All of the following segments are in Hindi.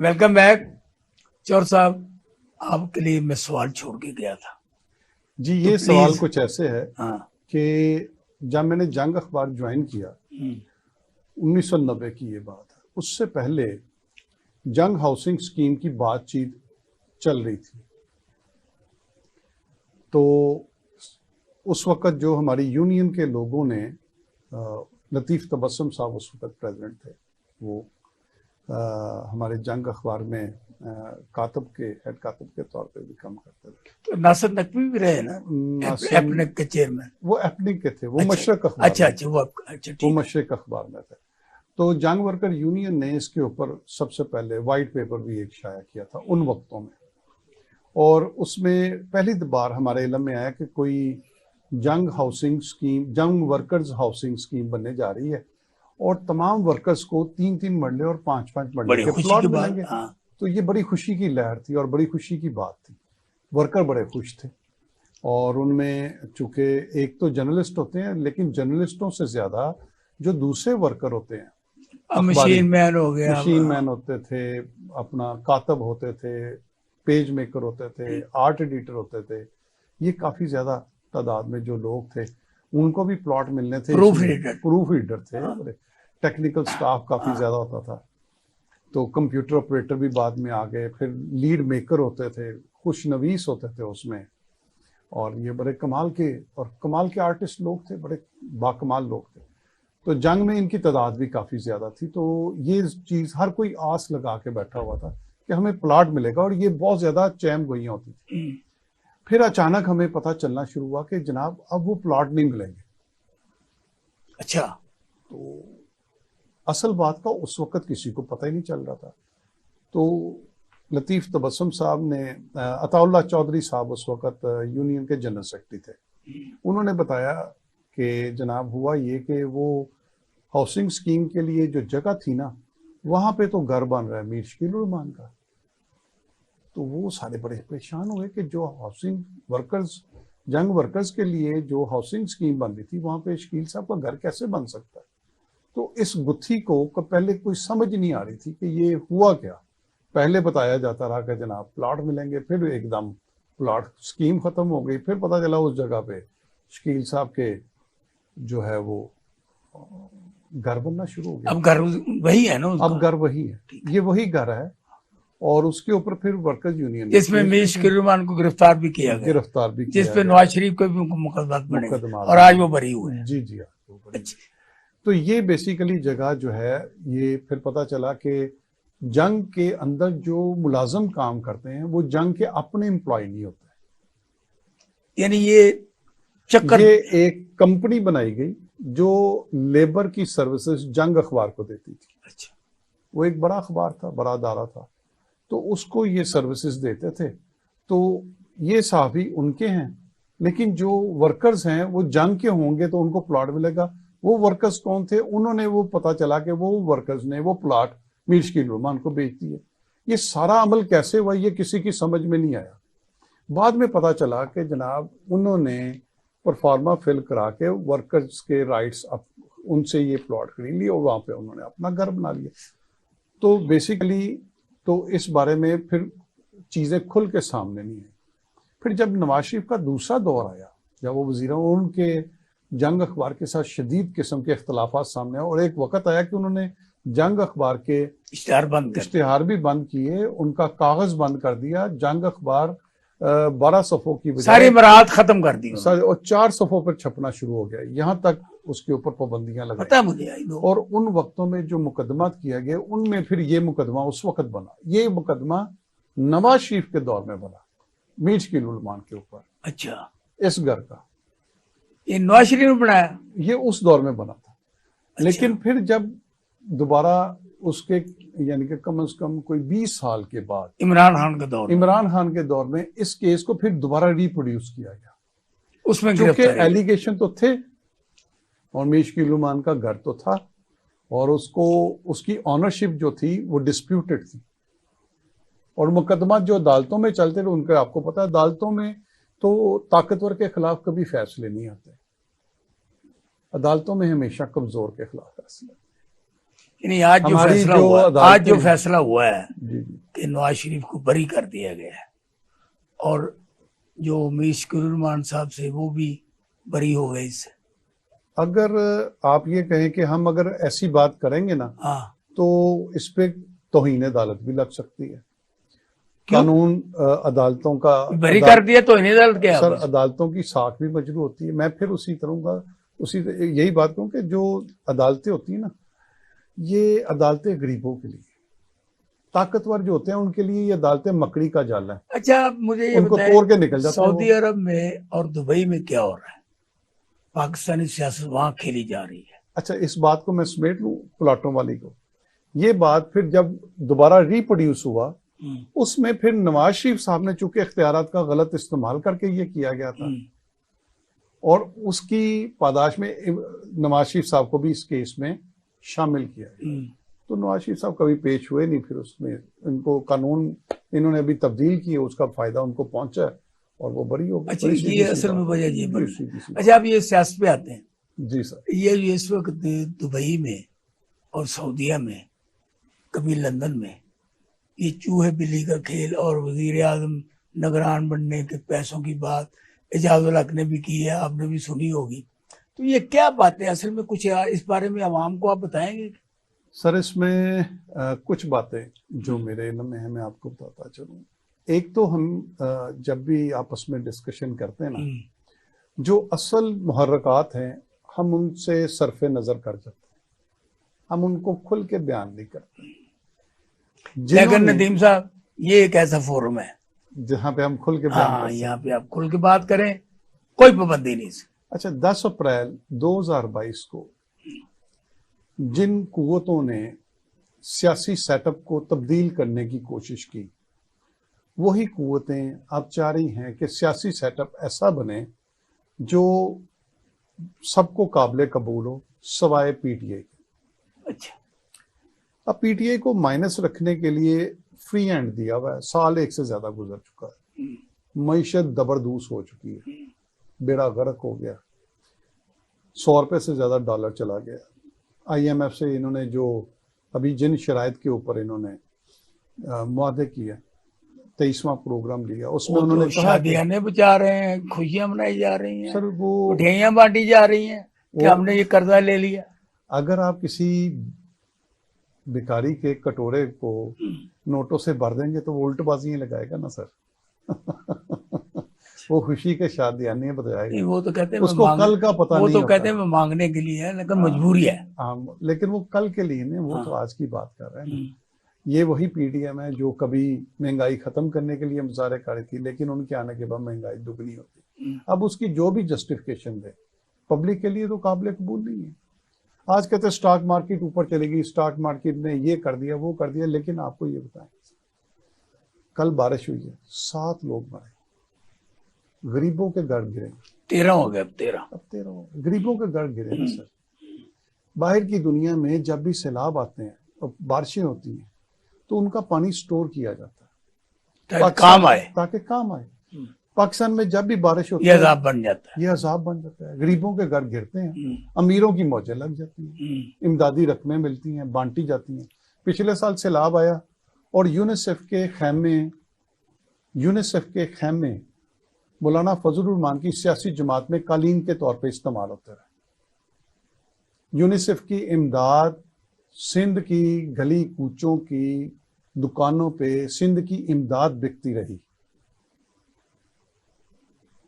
Welcome back. चौर साहब, आपके लिए मैं सवाल छोड़ के गया था जी। तो ये सवाल प्लीज। कुछ ऐसे है हाँ। कि जब मैंने जंग अखबार ज्वाइन किया 1990 की ये बात है, उससे पहले जंग हाउसिंग स्कीम की बातचीत चल रही थी। तो उस वक्त जो हमारी यूनियन के लोगों ने लतीफ़ तबस्सुम साहब उस वक्त प्रेसिडेंट थे, वो हमारे जंग अखबार में हेड कातब के तौर पे भी काम करते थे। तो नासिर नकवी भी रहे ना, नासिर एपनेक के चेयरमैन। वो एपनिक के थे, वो अच्छा मशरक अखबार अच्छा में अच्छा, थे। वो अच्छा वो ठीक। मशरक अखबार में थे। तो जंग वर्कर यूनियन ने इसके ऊपर सबसे पहले वाइट पेपर भी एक शाया किया था उन वक्तों में, और उसमें पहली बार हमारे इल्म में आया कि कोई जंग हाउसिंग स्कीम, जंग वर्कर्स हाउसिंग स्कीम बनने जा रही है और तमाम वर्कर्स को 3-3 मरले और 5-5 मरले बड़ी के खुशी प्लॉट की बात। मिलेंगे। हाँ। तो ये बड़ी खुशी की लहर थी और बड़ी खुशी की बात थी। वर्कर बड़े खुश थे और उनमें चूंकि एक तो जर्नलिस्ट होते हैं, लेकिन जर्नलिस्टों से ज्यादा जो दूसरे वर्कर होते हैं, अब अखबारी मशीन मैन हो गया। मशीन मैन होते थे, अपना कातब होते थे, पेज मेकर होते थे, आर्ट एडिटर होते थे, ये काफी ज्यादा तादाद में जो लोग थे उनको भी प्लॉट मिलने थे। Proof reader. प्रूफ रीडर थे। हाँ। बड़े टेक्निकल स्टाफ काफी ज्यादा होता था। तो कंप्यूटर ऑपरेटर भी बाद में आ गए, फिर लीड मेकर होते थे, खुशनवीस होते थे उसमें, और ये बड़े कमाल के आर्टिस्ट लोग थे, बड़े बाकमाल लोग थे। तो जंग में इनकी तादाद भी काफी ज्यादा थी। तो ये चीज हर कोई आस लगा के बैठा हुआ था कि हमें प्लॉट मिलेगा, और ये बहुत ज्यादा चैम गोइयां होती थी। फिर अचानक हमें पता चलना शुरू हुआ कि जनाब अब वो प्लॉट नहीं मिलेंगे। अच्छा। तो असल बात का उस वक्त किसी को पता ही नहीं चल रहा था। तो लतीफ़ तबस्सुम साहब ने, अताउल्लाह चौधरी साहब उस वक्त यूनियन के जनरल सेक्रेटरी थे, उन्होंने बताया कि जनाब हुआ ये कि वो हाउसिंग स्कीम के लिए जो जगह थी ना, वहां पे तो घर बन रहा है मीर शकील उर रहमान का। तो वो सारे बड़े परेशान हुए कि जो हाउसिंग वर्कर्स, जंग वर्कर्स के लिए जो हाउसिंग स्कीम बन रही थी, वहां पे शकील साहब का घर कैसे बन सकता है। तो इस गुत्थी को पहले कोई समझ नहीं आ रही थी कि ये हुआ क्या। पहले बताया जाता रहा कि जनाब प्लॉट मिलेंगे, फिर एकदम प्लॉट स्कीम खत्म हो गई, फिर पता चला उस जगह पे शकील साहब के जो है वो घर बनना शुरू हो गया। अब घर वही है ना, अब घर वही है, ये वही घर है। और उसके ऊपर फिर वर्कर्स यूनियन जिसमें मीर शकील रहमान को गिरफ्तार भी किया गया, गिरफ्तार भी किया, जिसपे नवाज शरीफ को भी मुकदमा बने और आज वो बरी हुए। जी जी। तो ये बेसिकली जगह जो है, ये फिर पता चला कि जंग के अंदर जो मुलाजम काम करते हैं वो जंग के अपने एम्प्लॉय नहीं होते। यानी ये चक्कर, ये एक कंपनी बनाई गई जो लेबर की सर्विसेज जंग अखबार को देती थी। अच्छा। वो एक बड़ा अखबार था, बड़ा अदारा था, तो उसको ये सर्विसेज देते थे। तो ये सहाफ़ी उनके हैं, लेकिन जो वर्कर्स हैं वो जंग के होंगे तो उनको प्लॉट मिलेगा। वो वर्कर्स कौन थे, उन्होंने वो पता चला कि वो वर्कर्स ने वो प्लॉट मीर शकील रहमान को बेच दिए। ये सारा अमल कैसे हुआ ये किसी की समझ में नहीं आया। बाद में पता चला कि जनाब उन्होंने परफॉर्मा फिल करा के वर्कर्स के राइट्स उनसे ये प्लॉट खरीद लिए और वहां पे उन्होंने अपना घर बना लिया। तो बेसिकली तो इस बारे में फिर चीजें खुल के सामने नहीं आई। फिर जब नवाज शरीफ का दूसरा दौर आया, जब वो वजीर, उनके जंग अखबार के साथ शदीद किस्म के इख्तलाफात सामने आए, और एक वक्त आया कि उन्होंने जंग अखबार के इश्तिहार भी बंद किए, उनका कागज बंद कर दिया। जंग अखबार 12 सफ़ों की बजाय सारी मराहत खत्म कर दी और 4 सफ़ों पर छपना शुरू हो गया। यहाँ तक उसके ऊपर पाबंदियां लगाई। पता मुझे। और उन वक्तों में जो मुकदमात किया गया, उनमें फिर ये मुकदमा उस वक्त बना, ये मुकदमा नवाज शरीफ के दौर में बना मीर शकील उर रहमान के ऊपर। अच्छा। इस घर का ये नवाज शरीफ ने बनाया, ये उस दौर में बना था। अच्छा। लेकिन फिर जब दोबारा उसके यानी कि कम से कम कोई 20 साल के बाद इमरान खान के दौर में इस केस को फिर दोबारा रिप्रोड्यूस किया गया। उसमें क्योंकि एलिगेशन तो थे और मीर शकील रहमान का घर तो था, और उसको उसकी ऑनरशिप जो थी वो डिस्प्यूटेड थी, और मुकदमा जो अदालतों में चलते थे उनके, आपको पता है अदालतों में तो ताकतवर के खिलाफ कभी फैसले नहीं आते, अदालतों में हमेशा कमजोर के खिलाफ फैसले। यानी आज जो हमारी फैसला जो हुआ, आज अदालतें जो हैं। फैसला हुआ है जी जी कि नवाज शरीफ को बरी कर दिया गया है और जो मुश्किल साहब से वो भी बरी हो गए इससे। अगर आप ये कहें कि हम अगर ऐसी बात करेंगे ना हाँ, तो इस पे तौहीन अदालत भी लग सकती है। क्यों? कानून अदालतों का बरी कर दिया तो इन्हें अदालत क्या सर होगा? अदालतों की साख भी मजरू होती है। मैं फिर उसी यही बात कहूँ कि जो अदालतें होती हैं ना, ये अदालतें गरीबों के लिए, ताकतवर जो होते हैं उनके लिए ये अदालतें मकड़ी का जाल है। अच्छा, मुझे ये उनको बताएं, तोड़ के निकल जाते हैं वो। सऊदी अरब में और दुबई में क्या हो रहा है? पाकिस्तानी सियासत वहां खेली जा रही है। अच्छा, इस बात को मैं समेट लूं प्लाटों वाली को। ये बात फिर जब दोबारा रिप्रोड्यूस हुआ, उसमें फिर नवाज शरीफ साहब ने चूंकि इख्तियारात का गलत इस्तेमाल करके ये किया गया था और उसकी पादाश में नवाज शरीफ साहब को भी इस केस में शामिल किया गया। तो नवाज शरीफ साहब कभी पेश हुए नहीं। फिर उसमें इनको कानून इन्होंने अभी तब्दील किए, उसका फायदा उनको पहुंचा और वो बरी हो गई। अच्छा, ये असल में वजह ये बन रही है। अच्छा, आप ये सियासत पे आते हैं। जी सर। ये जो इस वक्त दुबई में और सऊदीया में, कभी लंदन में, ये चूहे बिल्ली का खेल और वजीर आजम निगरान बनने के पैसों की बात एजाजुल हक ने भी की है, आपने भी सुनी होगी। तो ये क्या बातें असल में, कुछ इस बारे में आवाम को आप बताएंगे? सर इसमें कुछ बातें जो मेरे इल्म में है मैं आपको बताता चलूँ। एक तो हम जब भी आपस में डिस्कशन करते हैं ना, जो असल मुहर्रकात हैं हम उनसे सरफे नजर कर जाते हैं, हम उनको खुल के बयान नहीं करते। लेकिन नदीम साहब, ये एक ऐसा फोरम है जहां पे हम खुल के बयान हाँ, कर यहाँ पे आप खुल के बात करें, कोई पाबंदी नहीं। अच्छा, 10 अप्रैल 2022 को जिन कुव्वतों ने सियासी सेटअप को तब्दील करने की कोशिश की, वही कुव्वतें अब चाह रही हैं कि सियासी सेटअप ऐसा बने जो सबको काबिल कबूल हो, सवाए पीटीआई। अच्छा, अब पीटीआई को माइनस रखने के लिए फ्री हैंड दिया हुआ है। साल एक से ज्यादा गुजर चुका है, मईशत जबरदूस हो चुकी है, बेड़ा गर्क हो गया, 100 रुपए से ज्यादा डॉलर चला गया। IMF से इन्होंने जो अभी जिन शराइत के ऊपर इन्होंने मुआहदे किया, 23वां प्रोग्राम लिया, उसमें उन्होंने तो शादियां बचा रहे हैं, खुशियां मनाई जा रही हैं, सर वो मिठाइयां बांटी जा रही हैं कि हमने ये कर्जा ले लिया। अगर आप किसी भिखारी के कटोरे को नोटों से भर देंगे तो वो उल्टबाजी लगाएगा ना सर। वो खुशी के शादियाने बताएगा। वो तो कहते हैं उसको कल का पता नहीं, वो तो कहते हैं मैं मांगने के लिए है, लेकिन मजबूरी है। हाँ, लेकिन वो कल के लिए नहीं, वो तो आज की बात कर रहे हैं। ये वही PDM है जो कभी महंगाई खत्म करने के लिए मुजाहरे कर रही थी, लेकिन उनके आने के बाद महंगाई दुगनी होती। अब उसकी जो भी जस्टिफिकेशन दे, पब्लिक के लिए तो काबिल कबूल नहीं है। आज कहते हैं स्टॉक मार्केट ऊपर चलेगी, स्टॉक मार्केट ने ये कर दिया वो कर दिया, लेकिन आपको ये बताएं, कल बारिश हुई है, 7 लोग मरे, गरीबों के घर गिरे। 13 हो गए, अब 13 गरीबों के घर गिरे ना सर। बाहर की दुनिया में जब भी सैलाब आते हैं और बारिशें होती हैं तो उनका पानी स्टोर किया जाता है ताकि काम आए, काम आए। पाकिस्तान में जब भी बारिश होती है, ये अजाब बन जाता है, ये अजाब बन जाता है। गरीबों के घर गिरते हैं, अमीरों की मौजें लग जाती हैं, इमदादी रकमें मिलती हैं, बांटी जाती हैं। पिछले साल सैलाब आया और यूनिसेफ के खैमे मौलाना फजलुर रहमान की सियासी जमात में कालीन के तौर पे इस्तेमाल होते रहे। यूनिसेफ की इमदाद सिंध की गली कूचों की दुकानों पे सिंध की इमदाद बिकती रही।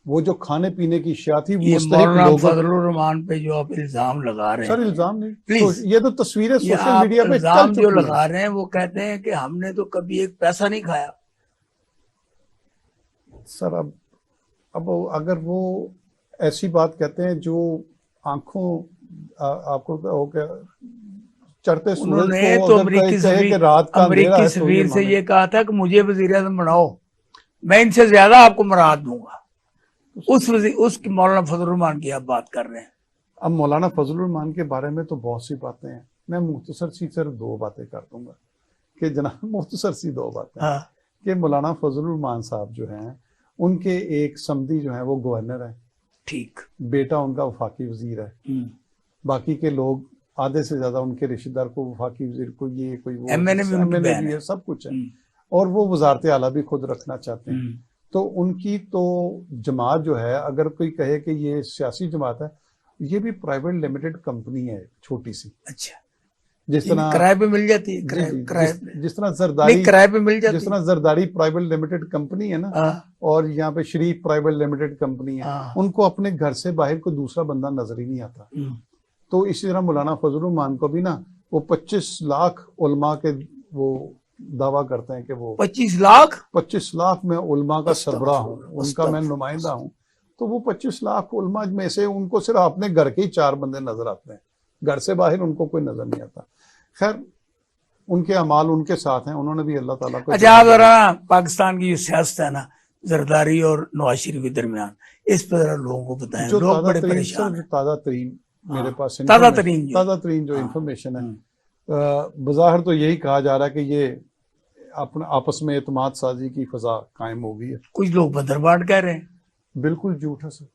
वो जो खाने पीने की अशिया थी, मौलाना फजलुर रहमान पे जो आप इल्जाम लगा रहे हैं, सर इल्जाम नहीं प्लीज, तो ये तो तस्वीरें सोशल मीडिया पे इल्जाम जो लगा रहे हैं, वो कहते हैं कि हमने तो कभी एक पैसा नहीं खाया। सर अब अगर वो ऐसी बात कहते हैं जो आंखों आपको हो गया चढ़ते सूरज को, तो अमरीकी सफीर से ये कहा था कि मुझे वजीर आज़म बनाओ, मैं इनसे ज्यादा आपको मराहत दूंगा। उस मौलाना फजलुर रहमान की आप बात कर रहे हैं। अब मौलाना फजलुर रहमान के बारे में तो बहुत सी बातें हैं, मैं मुख्तसर सी सिर्फ 2 बातें कर दूंगा कि जनाब मुख्तसर सी 2 बातें कि मौलाना फजलुर रहमान साहब जो हैं, उनके एक समधी जो है वो गवर्नर है, ठीक, बेटा उनका वफाकी वजीर है, बाकी के लोग आधे से ज्यादा उनके रिश्तेदार को, वफाकी वजीर को, ये कोई वो MNA भी उनकी बहन है, है। सब कुछ है। और वो वजारत आला भी खुद रखना चाहते हैं। तो उनकी तो जमात जो है, अगर कोई कहे कि ये सियासी जमात है, ये भी प्राइवेट लिमिटेड कंपनी है छोटी सी। अच्छा, जिस तरह किराए पे मिल जाती है, किराए जिस तरह जरदारी किराए पे मिल जाती जिस तरह जरदारी प्राइवेट लिमिटेड कंपनी है ना, और यहाँ पे शरीफ प्राइवेट लिमिटेड कंपनी है, उनको अपने घर से बाहर कोई दूसरा बंदा नजर ही नहीं आता। तो इसी तरह मौलाना फजल रहमान को भी ना, वो 25 लाख उलमा के वो दावा करते हैं कि वो 25 लाख में उलमा का सरबराह हूँ, उनका मैं नुमाइंदा हूँ। तो वो 25 लाख उलमा में से उनको सिर्फ अपने घर के ही 4 बंदे नजर आते हैं, घर से बाहर उनको कोई नजर नहीं आता। खैर, उनके अमाल उनके साथ हैं, उन्होंने भी अल्लाह ताला को। अच्छा, आप जरा पाकिस्तान की जो सियासत है ना, जरदारी और नवाज शरीफ के दरमियान, इस पर जरा लोगों को बताएं। जो लोग बड़े परेशान हैं। ताज़ा तरीन मेरे पास ताज़ा तरीन जो इंफॉर्मेशन है, बज़ाहिर तो यही कहा जा रहा है कि ये अपने आपस में एतमाद साजी की फजा कायम हो गई है। कुछ लोग बदरबाट कह रहे हैं। बिल्कुल झूठ है सर,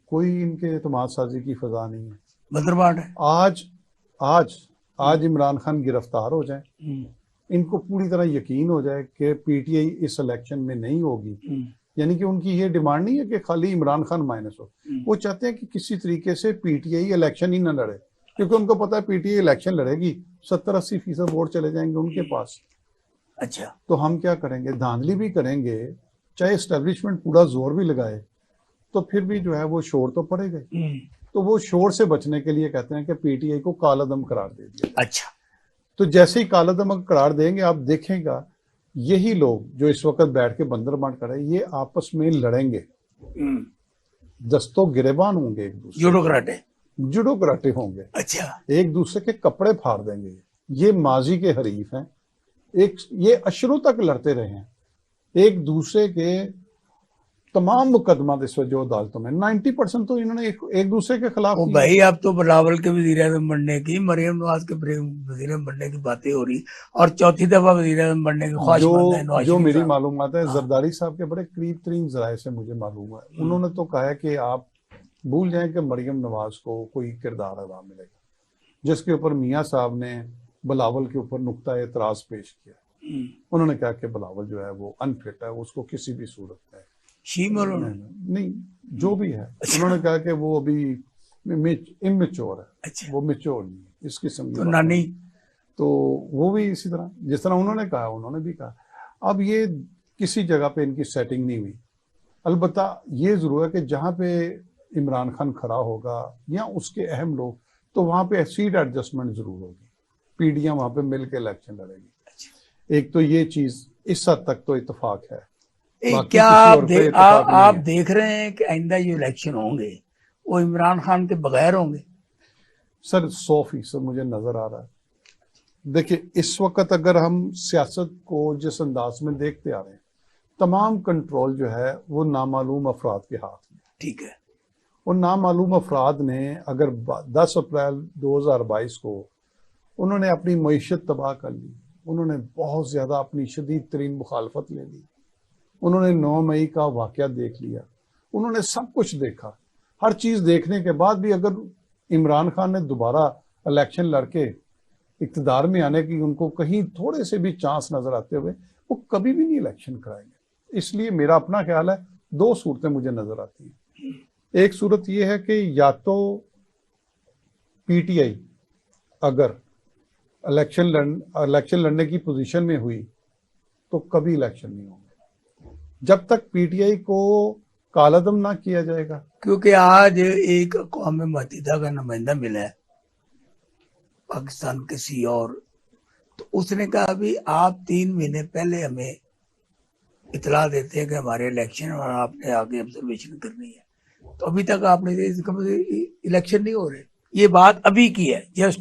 कोई इनके एतमाद साजी की फजा नहीं है, बदरबाट है। आज इमरान खान गिरफ्तार हो जाए, इनको पूरी तरह यकीन हो जाए कि पीटीआई इस इलेक्शन में नहीं होगी, यानी कि उनकी ये डिमांड नहीं है कि खाली इमरान खान माइनस हो, वो चाहते हैं कि किसी तरीके से पीटीआई इलेक्शन ही ना लड़े, क्योंकि उनको पता है पीटीआई इलेक्शन लड़ेगी 70-80% वोट चले जाएंगे उनके पास। अच्छा, तो हम क्या करेंगे, धांधली भी करेंगे, चाहे एस्टेब्लिशमेंट पूरा जोर भी लगाए, तो फिर भी जो है वो शोर तो पड़ेगा। तो वो शोर से बचने के लिए कहते हैं कि पीटीआई को कालादम करार दे दिया। अच्छा, तो जैसे ही कालादम करार देंगे, आप देखेगा यही लोग जो इस वक्त बैठ के बंदरबांट कर रहे हैं, ये आपस में लड़ेंगे, दस्तों गिरेबान होंगे, एक दूसरे जुडो कराटे होंगे। अच्छा, एक दूसरे के कपड़े फाड़ देंगे। ये माजी के हरीफ हैं, ये अशरों तक लड़ते रहे हैं, एक दूसरे के तमाम मुकदमा जो अदालतों में 90% तो इन्होंने एक दूसरे के खिलाफ। भाई, अब तो बिलावल के वजीर आज़म बनने की, मरियम नवाज के वजीर आज़म बनने की बातें हो रही, और चौथी दफा वजीर आज़म बनने की ख्वाहिशमंद है। जो मेरी मालूमात है, जरदारी साहब के बड़े करीब तरीन जराये से मुझे मालूम है, उन्होंने तो कहा है कि आप भूल जाएं कि मरियम नवाज को कोई किरदार अदा मिलेगा, जिसके ऊपर मियाँ साहब ने बिलावल के ऊपर नुक्ता एतराज पेश किया। उन्होंने कहा कि बिलावल जो है वो अनफिट है, उसको किसी भी सूरत में नहीं, जो भी है। उन्होंने कहा कि वो अभी इमेच्योर है। अच्छा, वो मैच्योर नहीं है इस किस्म की। तो नानी तो वो भी इसी तरह, जिस तरह उन्होंने कहा, उन्होंने भी कहा। अब ये किसी जगह पे इनकी सेटिंग नहीं हुई। अलबत्ता ये जरूर है कि जहाँ पे इमरान खान खड़ा होगा या उसके अहम लोग, तो वहां पे सीट एडजस्टमेंट जरूर होगी, पीडीएम वहां पे मिलकर इलेक्शन लड़ेगी। अच्छा। एक तो ये चीज इस हद तक तो इत्तेफाक है। क्या आप देख रहे हैं कि आइंदा जो इलेक्शन होंगे वो इमरान खान के बगैर होंगे? सर 100% मुझे नजर आ रहा है। देखिए, इस वक्त अगर हम सियासत को जिस अंदाज में देखते आ रहे हैं, तमाम कंट्रोल जो है वो नामालूम अफराद के हाथ में। ठीक है। उन नामालूम अफराद ने अगर 10 अप्रैल 2022 को उन्होंने अपनी मईशत तबाह कर ली, उन्होंने बहुत ज्यादा अपनी शदीद तरीन मुखालफत ले ली, उन्होंने 9 मई का वाकया देख लिया, उन्होंने सब कुछ देखा। हर चीज देखने के बाद भी अगर इमरान खान ने दोबारा इलेक्शन लड़के इक्तदार में आने की उनको कहीं थोड़े से भी चांस नजर आते हुए, वो कभी भी नहीं इलेक्शन कराएंगे। इसलिए मेरा अपना ख्याल है, 2 सूरतें मुझे नजर आती हैं। एक सूरत यह है कि या तो पीटीआई अगर इलेक्शन लड़ने की पोजीशन में हुई तो कभी इलेक्शन नहीं होंगे, जब तक पीटीआई को कालादम ना किया जाएगा। क्योंकि आज एक अक़वाम मुत्तहिदा का नुमाइंदा मिला है पाकिस्तान किसी और, तो उसने कहा भी आप 3 महीने पहले हमें इतला देते हैं कि हमारे इलेक्शन और आपने आगे ऑब्जर्वेशन करनी है, तो अभी तक आपने इलेक्शन नहीं हो रहे। ये बात अभी की है, जस्ट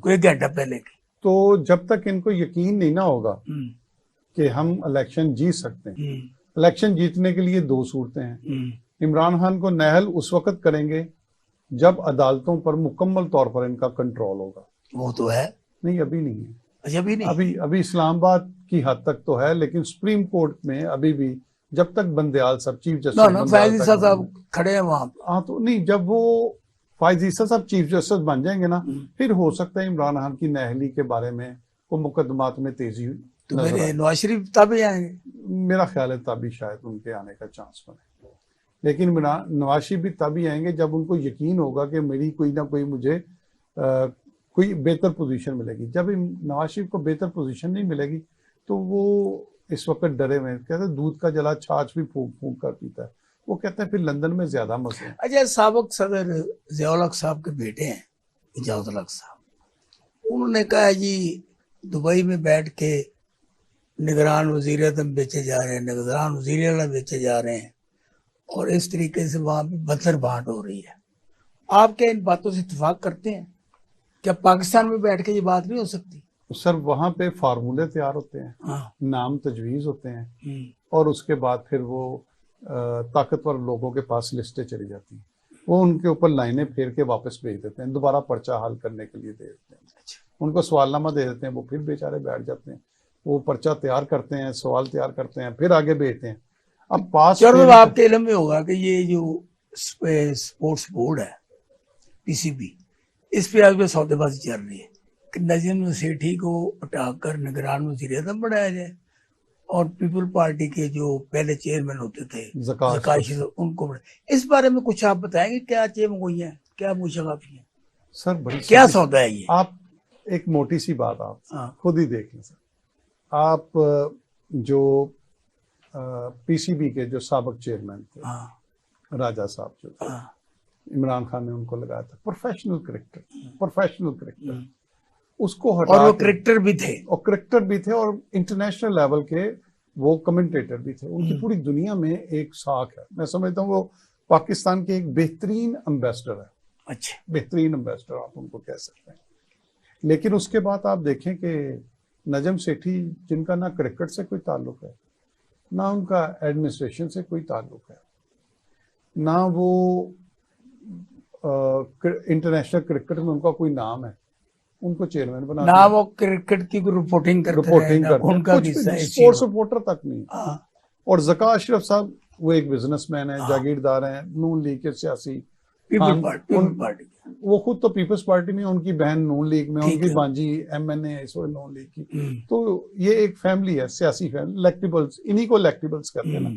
कोई घंटा पहले की। तो जब तक इनको यकीन नहीं ना होगा कि हम इलेक्शन जीत सकते हैं, इलेक्शन जीतने के लिए 2 सूरतें हैं। इमरान खान को नहल उस वक्त करेंगे जब अदालतों पर मुकम्मल तौर पर इनका कंट्रोल होगा। वो तो है नहीं, अभी नहीं है। अच्छा, अभी नहीं, अभी इस्लामाबाद की हद तक तो है, लेकिन सुप्रीम कोर्ट में अभी भी जब तक बंदयाल साहब चीफ जस्टिस फैजी साहब खड़े हैं वहां। हाँ, तो नहीं, जब वो फायज ईसा साहब चीफ जस्टिस बन जाएंगे ना, फिर हो सकता है इमरान खान की नाअहली के बारे में वो मुकदमात में तेजी तो मेरे नवाज शरीफ तभी आएंगे। मेरा ख्याल है तभी शायद उनके आने का चांस बने, लेकिन नवाज शरीफ भी तभी आएंगे जब उनको यकीन होगा कि मेरी कोई ना कोई मुझे कोई बेहतर पोजीशन मिलेगी। जब नवाज शरीफ को बेहतर पोजीशन नहीं मिलेगी तो वो इस वक्त डरे हुए, कहते हैं दूध का जला छाछ भी फूंक फूंक कर पीता है, वो कहते हैं फिर लंदन में ज्यादा मजे हैं। अच्छा, साबिक सदर ज़िया-उल हक साहब के बेटे हैं इजाज़ुल हक साहब, उन्होंने कहा जी दुबई में बैठ के निगरान वज़ीर आज़म बेचे जा रहे हैं, निगरान वज़ीर आला बेचे जा रहे हैं, और इस तरीके से वहाँ पे बदर बांट हो रही है। आप क्या इन बातों से इत्तेफाक करते हैं? क्या पाकिस्तान में बैठ के ये बात नहीं हो सकती? सर वहाँ पे फार्मूले तैयार होते हैं, हाँ। नाम तजवीज़ होते हैं, और उसके बाद फिर वो ताकतवर लोगों के पास लिस्टें चली जाती हैं, वो उनके ऊपर लाइनें फेर के वापस भेज देते हैं, दोबारा पर्चा हल करने के लिए दे देते हैं। उनको सवालनामा दे देते हैं, वो फिर बेचारे बैठ जाते हैं, वो पर्चा तैयार करते हैं, सवाल तैयार करते हैं, फिर आगे भेजते हैं। अब पास आपके इल्म में होगा कि ये जो स्पोर्ट्स बोर्ड है पीसीबी, इस पे आज सौदेबाजी चल रही है कि नजीम सेठी को हटाकर निगरान वज़ीर आज़म बनाया जाए और पीपल पार्टी के जो पहले चेयरमैन होते थे ज़काश उनको बनाया। इस बारे में कुछ आप बताएंगे, क्या चेमगोई है, क्या मुशगाफी है सर? बड़ी क्या सौदा है ये? आप एक मोटी सी बात आप खुद ही देख लें सर। आप जो पीसीबी के जो साबिक चेयरमैन थे राजा साहब जो थे, इमरान खान ने उनको लगाया था, प्रोफेशनल क्रिकेटर, उसको हटा, और वो क्रिकेटर भी थे और इंटरनेशनल लेवल के वो कमेंटेटर भी थे। उनकी पूरी दुनिया में एक साख है। मैं समझता हूँ वो पाकिस्तान के एक बेहतरीन एम्बेसडर है। अच्छा, बेहतरीन एम्बेसडर आप उनको कह सकते हैं। लेकिन उसके बाद आप देखें कि नजम सेठी, जिनका ना क्रिकेट से कोई ताल्लुक है, ना उनका एडमिनिस्ट्रेशन से कोई ताल्लुक है, ना वो इंटरनेशनल क्रिकेट में उनका कोई नाम है, उनको चेयरमैन बना ना वो क्रिकेट की रिपोर्टिंग करते हैं, स्पोर्ट्स रिपोर्टर तक नहीं। और ज़का अशरफ साहब वो एक बिजनेसमैन है, जागीरदार हैं, नून लीग के सियासी, पीपल पार्टी वो खुद तो पीपल्स पार्टी में, उनकी बहन नून लीग में, उनकी बांजी एमएनए इस वक्त नून लीग की। तो ये एक फैमिली है, सियासी फैमिली, इलेक्टेबल्स, इन्हीं को इलेक्टेबल्स करते हैं ना।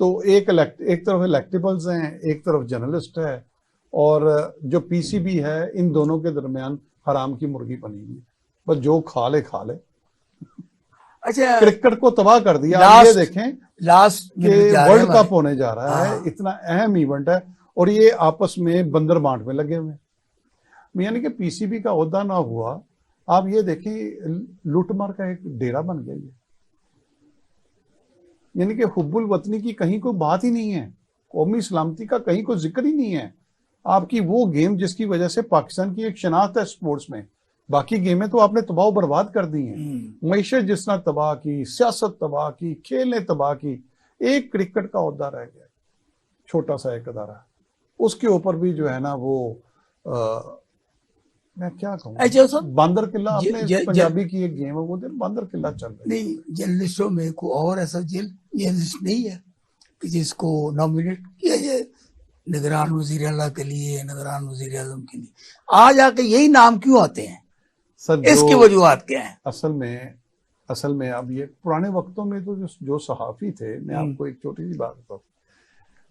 तो एक तरफ इलेक्टेबल्स हैं, एक तरफ जर्नलिस्ट है, और जो पीसीबी है, इन दोनों के दरमियान हराम की मुर्गी बनी हुई है, बस जो खा ले। अच्छा, क्रिकेट को तबाह कर दिया। आप ये देखें लास्ट वर्ल्ड कप होने जा रहा है, इतना अहम इवेंट है, और ये आपस में बंदर बांट में लगे हुए हैं। यानी कि पीसीबी का ओहदा ना हुआ, आप ये देखें लूटमार का एक डेरा बन गया है। यानी कि हुब्बुल वतनी की कहीं कोई बात ही नहीं है, कौमी सलामती का कहीं कोई जिक्र ही नहीं है। आपकी वो गेम जिसकी वजह से पाकिस्तान की एक शनाख्त है स्पोर्ट्स में, बाकी गेमें तो आपने तबाह बर्बाद कर दी हैं। मईशत जिसने तबाह की, सियासत तबाह की, खेलें तबाह की, एक क्रिकेट का ओहदा रह गया, छोटा सा एक अदारा, उसके ऊपर भी जो है ना वो मैं क्या कहूँ, बंदर किला, आपने पंजाबी की एक गेम है वो दिन बंदर किला चल रहा है। नहीं, जर्नलिस्टों में कोई और ऐसा जर्नलिस्ट नहीं है कि जिसको नॉमिनेट किया जाए निगरान वज़ीर आला के लिए, निगरान वज़ीर आज़म के लिए? आज आके यही नाम क्यों आते हैं सर? इसकी वजूहत क्या है? असल में अब ये पुराने वक्तों में तो जो सहाफ़ी थे, मैं आपको एक छोटी सी बात बताऊँ,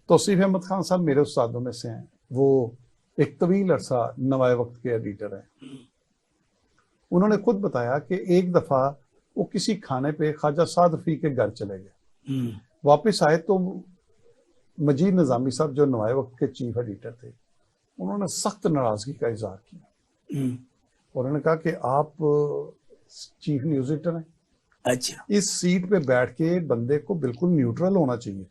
तौसीफ अहमद खान साहब मेरे उस्तादों में से हैं। वो एक तवील अरसा नवाए वक्त के एडिटर हैं। उन्होंने खुद बताया कि एक दफ़ा वो किसी खाने पे ख्वाजा साद रफ़ी के घर चले गए, वापस आए तो मजीद निज़ामी साहब जो नवाए वक्त के चीफ एडिटर थे, उन्होंने सख्त नाराज़गी का इजहार किया। उन्होंने कहा कि आप चीफ न्यूज़ एडिटर हैं, अच्छा, इस सीट पे बैठ के बंदे को बिल्कुल न्यूट्रल होना चाहिए,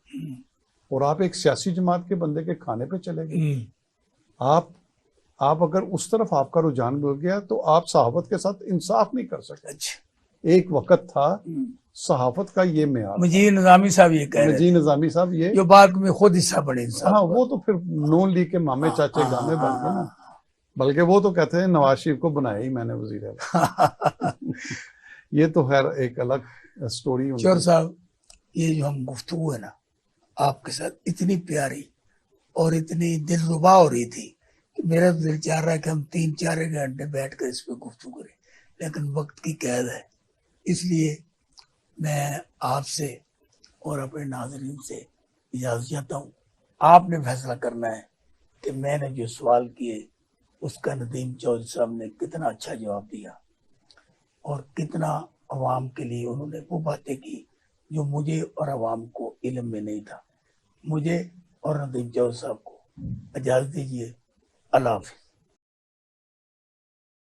और आप एक सियासी जमात के बंदे के खाने पे चले गए। आप अगर उस तरफ आपका रुझान मिल गया तो आप सहाफत के साथ इंसाफ नहीं कर सकते। अच्छा। एक वक्त था सहाफत का ये मेयार। मजीद निजामी साहब ये कह रहे थे, मजीद निजामी साहब ये जो बाद में खुद हिस्सा बने इंसाफ। हाँ, वो तो फिर नून लीग के मामे चाचे गामे बन गए ना, बल्कि वो तो कहते हैं नवाज शरीफ को बनाया ही मैंने वजीर आला। ये तो खैर एक अलग स्टोरी। चौर साहब, ये जो हम गुफ्तगू है ना आपके साथ, इतनी प्यारी और इतनी दिलरुबा हो रही थी कि मेरा तो दिल चाह रहा है कि हम 3-4 घंटे बैठकर इस पे गुफ्तगू करें, लेकिन वक्त की कैद है। इसलिए मैं आपसे और अपने नाज़रीन से इजाज़त चाहता हूँ। आपने फैसला करना है कि मैंने जो सवाल किए उसका नदीम चौधरी साहब ने कितना अच्छा जवाब दिया और कितना अवाम के लिए उन्होंने वो बातें की जो मुझे और अवाम को इल्म में नहीं था। मुझे और नदीम चौधरी साहब को इजाज़त दीजिए। अल्लाह हाफ़िज़।